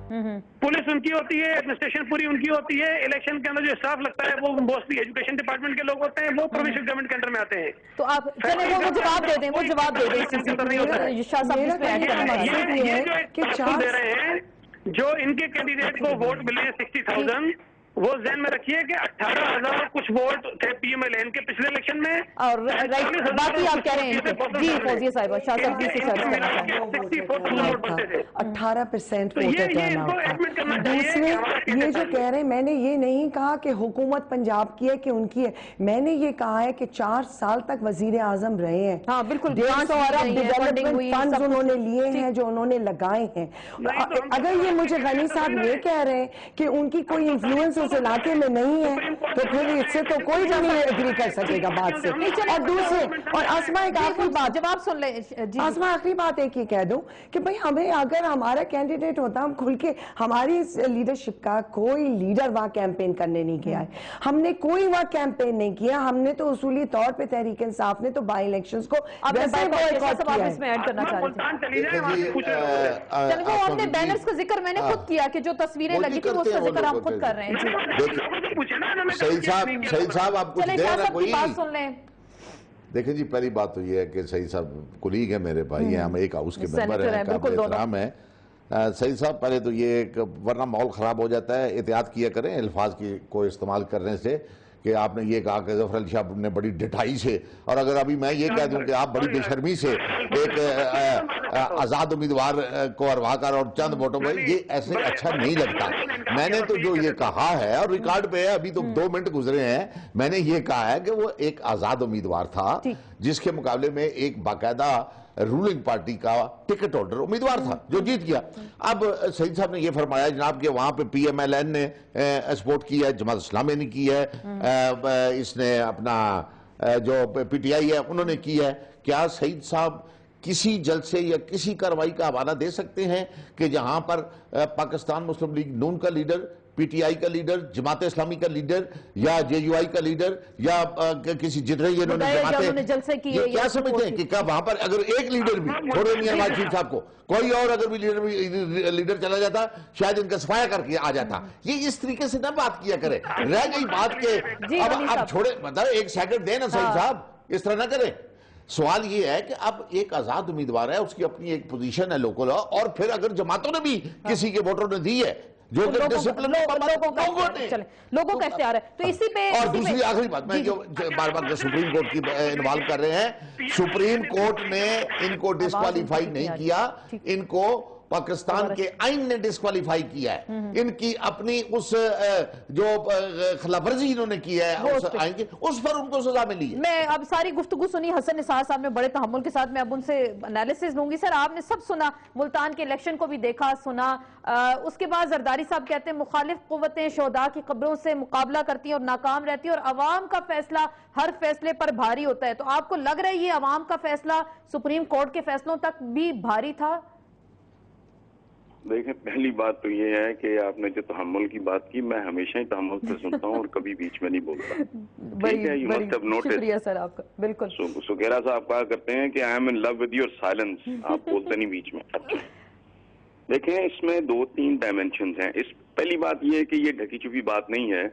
Police उनकी होती है, एडमिनिस्ट्रेशन पूरी उनकी होती है, इलेक्शन के अंदर जो स्टाफ लगता है वो मोस्टली एजुकेशन डिपार्टमेंट के लोग होते हैं, वो प्रोविंशियल गवर्नमेंट के अंडर में आते हैं। तो आप चले वो जवाब दे दें, वो जवाब दे दें इस चीज़ पे। शाह साहब इस पे ऐड करना चाहिए। ये जो चार्ज दे रहे हैं, जो इनके कैंडिडेट को वोट मिले हैं 60,000, वो ज़हन में रखिए कि 18,000 कुछ वोट थे पीएमएलएन के पिछले इलेक्शन में, और बाकी आप कह रहे हैं जी फौजिया साहिबा, शाह साहब जी से सर्च करना चाहें। 18% वोटर टर्नआउट था। दूसरे ये जो कह रहे हैं, मैंने ये नहीं कहा कि हुकूमत पंजाब की है कि उनकी है, मैंने ये कहा है कि 4 साल तक वजीर आजम रहे हैं। हाँ बिल्कुल, 150 अरब डेवलपमेंट फंड्स उन्होंने लिए हैं जो उन्होंने लगाए हैं। अगर ये मुझे गनी साहब ये कह रहे हैं कि उनकी कोई इन्फ्लुएंस उस इलाके में नहीं है, तो फिर इससे तो कोई भी नहीं एग्री कर सकेगा बात से। और दूसरे, और आसमा एक आखिरी बात, जवाब सुन ले आसमा, आखिरी बात एक ही कह दूं कि भाई हमें अगर हमारा कैंडिडेट होता, हम खुल के, हमारी लीडरशिप का कोई लीडर वहां कैंपेन करने नहीं गया है, हमने कोई वहां कैंपेन नहीं किया, हमने तो उसूली तौर पे तहरीक इंसाफ ने तो बाई इलेक्शंस को वैसे ही बॉयकॉट किया है। इसमें ऐड करना चाह रहे थे, वो हमने बैनर्स का जिक्र मैंने खुद किया कि जो तस्वीरें लगी थी उसका जिक्र हम खुद कर रहे हैं। सईद साहब आप कुछ दे रहे कोई बात सुन लें। देखें जी, पहली बात तो ये है कि सईद साहब कुलीग है, मेरे भाई हैं, हम एक हाउस के मेंबर हैं, काबिल एहतराम है। सईद साहब, पहले तो ये वरना माहौल ख़राब हो जाता है, एहतियात किया करें अल्फाज की को इस्तेमाल करने से, कि आपने ये कहा कि ज़फ़र अली शाह ने बड़ी ढिठाई से, और अगर अभी मैं ये कह दूं कि आप बड़ी बेशर्मी से एक आज़ाद उम्मीदवार को अरवा कर और चंद वोटों में, ये ऐसे अच्छा नहीं लगता। मैंने तो जो ये कहा है, और रिकॉर्ड पे है, अभी तो 2 मिनट गुजरे हैं, मैंने ये कहा है कि वो एक आज़ाद उम्मीदवार था जिसके मुकाबले में एक बाकायदा रूलिंग पार्टी का टिकट होल्डर उम्मीदवार था जो जीत गया। अब सईद साहब ने ये फरमाया जनाब कि वहां पे पीएमएलएन ने सपोर्ट की है, जमात इस्लामी ने की है, इसने अपना जो पीटीआई है उन्होंने की है। क्या सईद साहब किसी जलसे या किसी कार्रवाई का हवाला दे सकते हैं कि जहां पर पाकिस्तान मुस्लिम लीग नून का लीडर, पीटीआई का लीडर, जमात इस्लामी का लीडर, या जेयूआई का लीडर, या किसी जितने जलसे किए, ये क्या समझते हैं कि क्या वहां पर अगर एक लीडर भी, छोड़ो मियां नवाज शरीफ साहब को, कोई और अगर भी लीडर चला जाता शायद इनका सफाया करके आ जाता। ये इस तरीके से ना बात किया करे। रह गई बात के अब छोड़े, मतलब एक सेकंड दे ना सईद साहब, इस तरह ना करें। सवाल ये है कि अब एक आजाद उम्मीदवार है, उसकी अपनी एक पोजीशन है लोकल, और फिर अगर जमातों ने भी किसी के वोटरों ने दी है जो कि डिसिप्लिन लोगों का इख्तियार है, तो इसी पे। और दूसरी आखिरी बात, मैं जो बार बार सुप्रीम कोर्ट की इन्वॉल्व कर रहे हैं, सुप्रीम कोर्ट ने इनको डिस्क्वालीफाई नहीं किया, इनको पाकिस्तान के आइन ने डिस्क्वालीफाई किया है। इनकी अपनी उस जो खिलाफवर्जी इन्होंने की है उस आइन की, उस पर उनको सजा मिली है। मैं अब सारी गुफ्तगू सुनी हसन निसार साहब ने बड़े तहम्मुल के साथ, मैं अब उनसे एनालिसिस लूंगी। सर, आपने सब सुना, मुल्तान के इलेक्शन को भी देखा सुना, उसके बाद जरदारी साहब कहते हैं मुखालिफ कुव्वतें शोहदा की खबरों से मुकाबला करती हैं और नाकाम रहती है, और अवाम का फैसला हर फैसले पर भारी होता है। तो आपको लग रहा है ये अवाम का फैसला सुप्रीम कोर्ट के फैसलों तक भी भारी था? देखें, पहली बात तो ये है कि आपने जो तहम्मुल की बात की, मैं हमेशा ही तहम्मुल से सुनता हूँ और कभी बीच में नहीं बोलता। ठीक है, यू मस्ट हैव नोटिस। शुक्रिया सर आपका। बिल्कुल। सुगेरा साहब कहा करते हैं कि I am in love with your silence, आप बोलते नहीं बीच में। अच्छा, देखें, इसमें 2-3 डायमेंशन हैं। इस पहली बात ये है कि ये ढकी छुपी बात नहीं है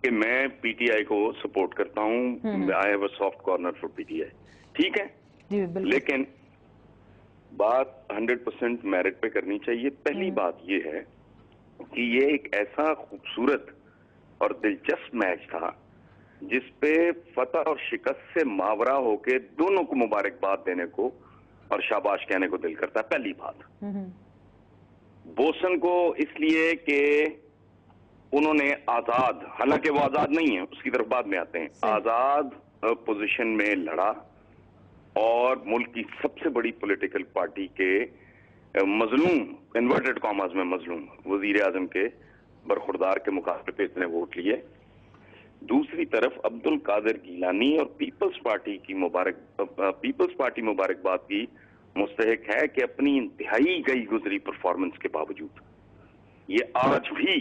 कि मैं पीटीआई को सपोर्ट करता हूँ, I have a soft corner for PTI, ठीक है, लेकिन बात 100% मेरिट पे करनी चाहिए। पहली बात ये है कि ये एक ऐसा खूबसूरत और दिलचस्प मैच था जिस पे फतह और शिकस्त से मावरा होके दोनों को मुबारकबाद देने को और शाबाश कहने को दिल करता है। पहली बात, बोसन को इसलिए कि उन्होंने आजाद, हालांकि वो आजाद नहीं है, उसकी तरफ बाद में आते हैं, आजाद पोजीशन में लड़ा और मुल्क की सबसे बड़ी पॉलिटिकल पार्टी के मजलूम, इन्वर्टेड कॉमर्स में मजलूम वजीर आजम के बरखुरदार के मुकाबले पे इतने वोट लिए। दूसरी तरफ अब्दुल कादिर गीलानी और पीपल्स पार्टी मुबारकबाद की मुस्तहिक है कि अपनी इंतहाई गई गुजरी परफॉर्मेंस के बावजूद ये आज भी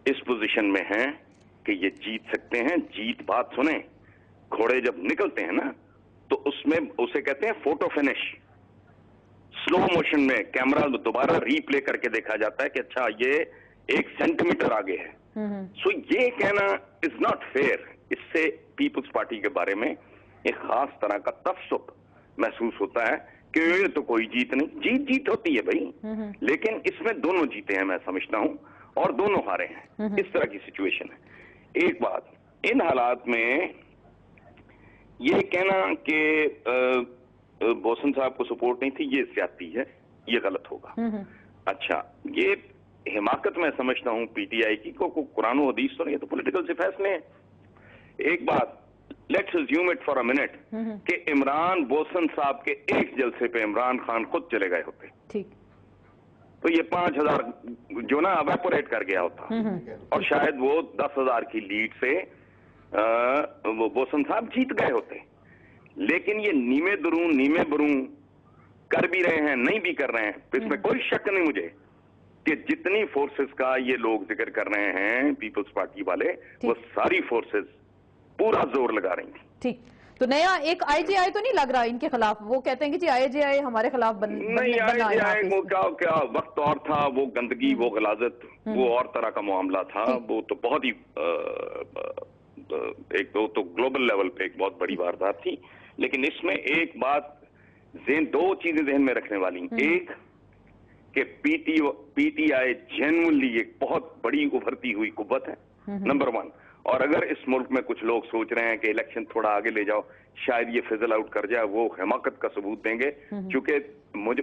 इस पोजीशन में हैं कि ये जीत सकते हैं। जीत, बात सुने, घोड़े जब निकलते हैं ना तो उसमें उसे कहते हैं फोटो फिनिश। स्लो मोशन में कैमरा दोबारा रीप्ले करके देखा जाता है कि अच्छा ये 1 सेंटीमीटर आगे है। सो ये कहना इज नॉट फेयर। इससे पीपल्स पार्टी के बारे में एक खास तरह का तफसुक महसूस होता है कि ये तो कोई जीत नहीं। जीत होती है भाई, लेकिन इसमें दोनों जीते हैं मैं समझता हूं, और दोनों हारे हैं। इस तरह की सिचुएशन है। एक बात, इन हालात में ये कहना कि बोसन साहब को सपोर्ट नहीं थी, ये ज्यादती है, ये गलत होगा। अच्छा, ये हिमाकत मैं समझता हूं पीटीआई की को कुरान और हदीस तो नहीं, तो पॉलिटिकल से फैसले हैं। एक बात, let's assume it for a minute कि इमरान बोसन साहब के एक जलसे पे इमरान खान खुद चले गए होते, ठीक, तो ये 5000 जो ना एवेपोरेट कर गया होता, और शायद वो 10,000 की लीड से वो बोसन साहब जीत गए होते। लेकिन ये नीमे बरूं कर भी रहे हैं, नहीं भी कर रहे हैं, तो इसमें कोई शक नहीं मुझे कि जितनी फोर्सेस का ये लोग जिक्र कर रहे हैं पीपल्स पार्टी वाले, वो सारी फोर्सेस पूरा जोर लगा रही थी। ठीक, तो नया एक आईजीआई तो नहीं लग रहा इनके खिलाफ? वो कहते हैं कि जी आईजीआई हमारे खिलाफ नहीं, आईजीआई वो क्या वक्त और था, वो गंदगी, वो गलाजत, वो और तरह का मामला था। वो तो बहुत ही एक तो ग्लोबल लेवल पे एक बहुत बड़ी वारदात थी। लेकिन इसमें एक बात, दो चीजें ज़हन में रखने वाली। एक कि पीटीआई जेन्युइनली एक बहुत बड़ी उभरती हुई कुव्वत है, नंबर 1। और अगर इस मुल्क में कुछ लोग सोच रहे हैं कि इलेक्शन थोड़ा आगे ले जाओ, शायद ये फिजल आउट कर जाए, वो हिमाकत का सबूत देंगे। क्योंकि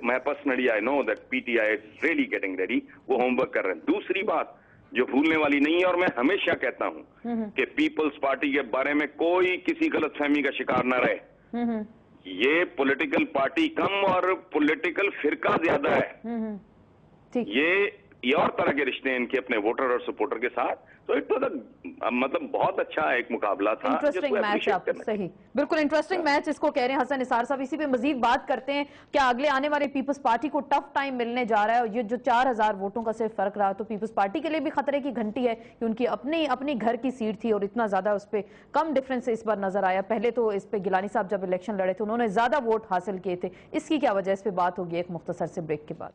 मैं personally I know that PTI is really getting ready, वो होमवर्क कर रहे हैं। दूसरी बात जो भूलने वाली नहीं है, और मैं हमेशा कहता हूं कि पीपल्स पार्टी के बारे में कोई किसी गलतफहमी का शिकार ना रहे। ये पॉलिटिकल पार्टी कम और पॉलिटिकल फिरका ज्यादा है। ये और तरह के रिश्ते हैं इनके अपने वोटर और सपोर्टर के साथ। तो एक तो मतलब बहुत अच्छा एक मुकाबला था, इंटरेस्टिंग मैच। आप सही, बिल्कुल इंटरेस्टिंग मैच इसको कह रहे हैं हसन निसार साहब। इसी पे मजीद बात करते हैं। क्या अगले आने वाले पीपल्स पार्टी को टफ टाइम मिलने जा रहा है? और ये जो 4000 वोटों का सिर्फ फर्क रहा, तो पीपल्स पार्टी के लिए भी खतरे की घंटी है कि उनकी अपनी घर की सीट थी और इतना ज्यादा उस पर कम डिफरेंस इस बार नजर आया। पहले तो इस पे गिलानी साहब जब इलेक्शन लड़े थे उन्होंने ज्यादा वोट हासिल किए थे। इसकी क्या वजह? इस पे बात होगी एक मुख्तसर से ब्रेक के बाद।